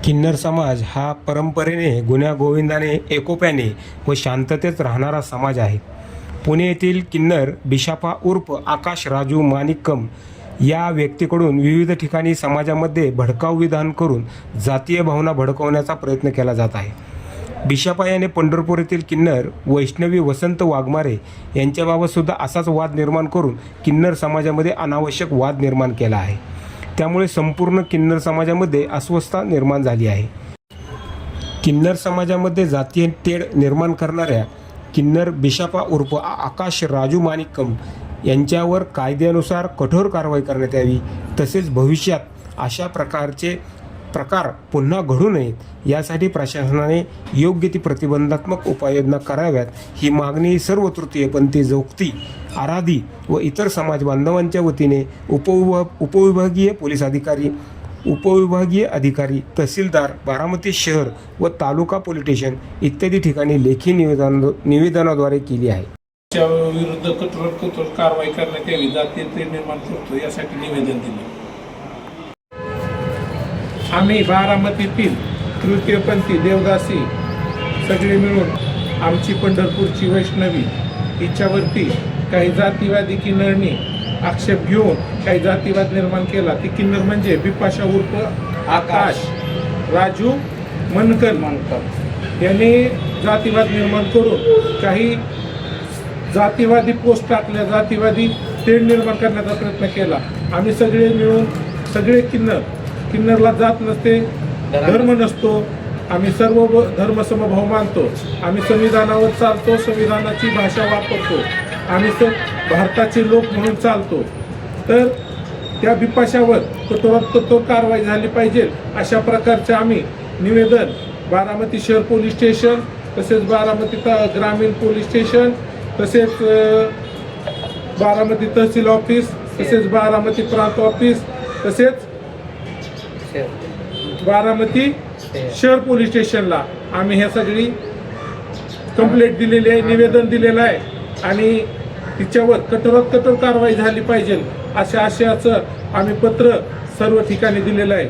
किन्नर समाज हा परंपरेने गुण्यागोविंदाने एकोप्याने व शांततेत राहणारा समाज आहे. पुणे येथील किन्नर बिशापा उर्फ आकाश राजू माणिक्कम या व्यक्तीकडून विविध ठिकाणी समाजामध्ये भडकाऊ विधान करून जातीय भावना भडकवण्याचा प्रयत्न केला जात आहे. बिशापा याने पंढरपूर येथील किन्नर वैष्णवी वसंत वाघमारे यांच्याबाबत सुद्धा असाच वाद निर्माण करून किन्नर समाजामध्ये अनावश्यक वाद निर्माण केला आहे. त्यामुळे संपूर्ण किन्नर समाजामध्ये अस्वस्थता निर्माण झाली आहे. किन्नर समाजामध्ये जातीय तेढ निर्माण करणाऱ्या किन्नर बिशापा उर्फ आकाश राजू माणिक्कम यांच्यावर कायद्यानुसार कठोर कारवाई करण्यात यावी, तसेच भविष्यात अशा प्रकारचे प्रकार पुन्हा घडू नयेत यासाठी प्रशासनाने योग्य ती प्रतिबंधात्मक उपाययोजना कराव्यात, ही मागणी सर्व तृतीयपंथी जोगती आराधी व इतर समाज बांधवांच्या वतीने उपविभागीय पोलीस अधिकारी, उपविभागीय अधिकारी, तहसीलदार, बारामती शहर व तालुका पोलीस स्टेशन इत्यादी ठिकाणी लेखी निवेदनाद्वारे केली आहे. विरुद्ध कठोर कारवाई करण्यात यावी, जातीय तेढ निर्माण करतो यासाठी निवेदन दिले. आम्ही बारामतीतील तृतीयपंथी देवदासी सगळे मिळून आमची पंढरपूरची वैष्णवी हिच्यावरती काही जातीवादी किन्नरनी आक्षेप घेऊन काही जातीवाद निर्माण केला. ती किन्नर म्हणजे बिपाशा उर्फ आकाश राजू मनकर यांनी जातीवाद निर्माण करून काही जातीवादी पोस्ट टाकल्या, जातीवादी तेढ निर्माण करण्याचा प्रयत्न केला. आम्ही सगळे मिळून सगळे किन्नरला जात नसते, धर्म नसतो, आम्ही सर्व धर्मसमभाव मानतो, आम्ही संविधानावर चालतो, संविधानाची भाषा वापरतो, आम्ही भारताचे लोक म्हणून चालतो. तर त्या बिपाशावर कठोरात कठोर कारवाई झाली पाहिजे अशा प्रकारचे आम्ही निवेदन बारामती शहर पोलीस स्टेशन, तसेच बारामती ग्रामीण पोलीस स्टेशन, तसेच बारामती तहसील ऑफिस, तसेच बारामती प्रांत ऑफिस, तसेच बारामती शहर पोलीस स्टेशनला आम्ही ह्या सगळी कंप्लेंट दिलेली आहे, निवेदन दिलेलं आहे आणि तिच्यावर कठोरात कठोर कारवाई झाली पाहिजे अशा आशयाचं आम्ही पत्र सर्व ठिकाणी दिलेलं आहे.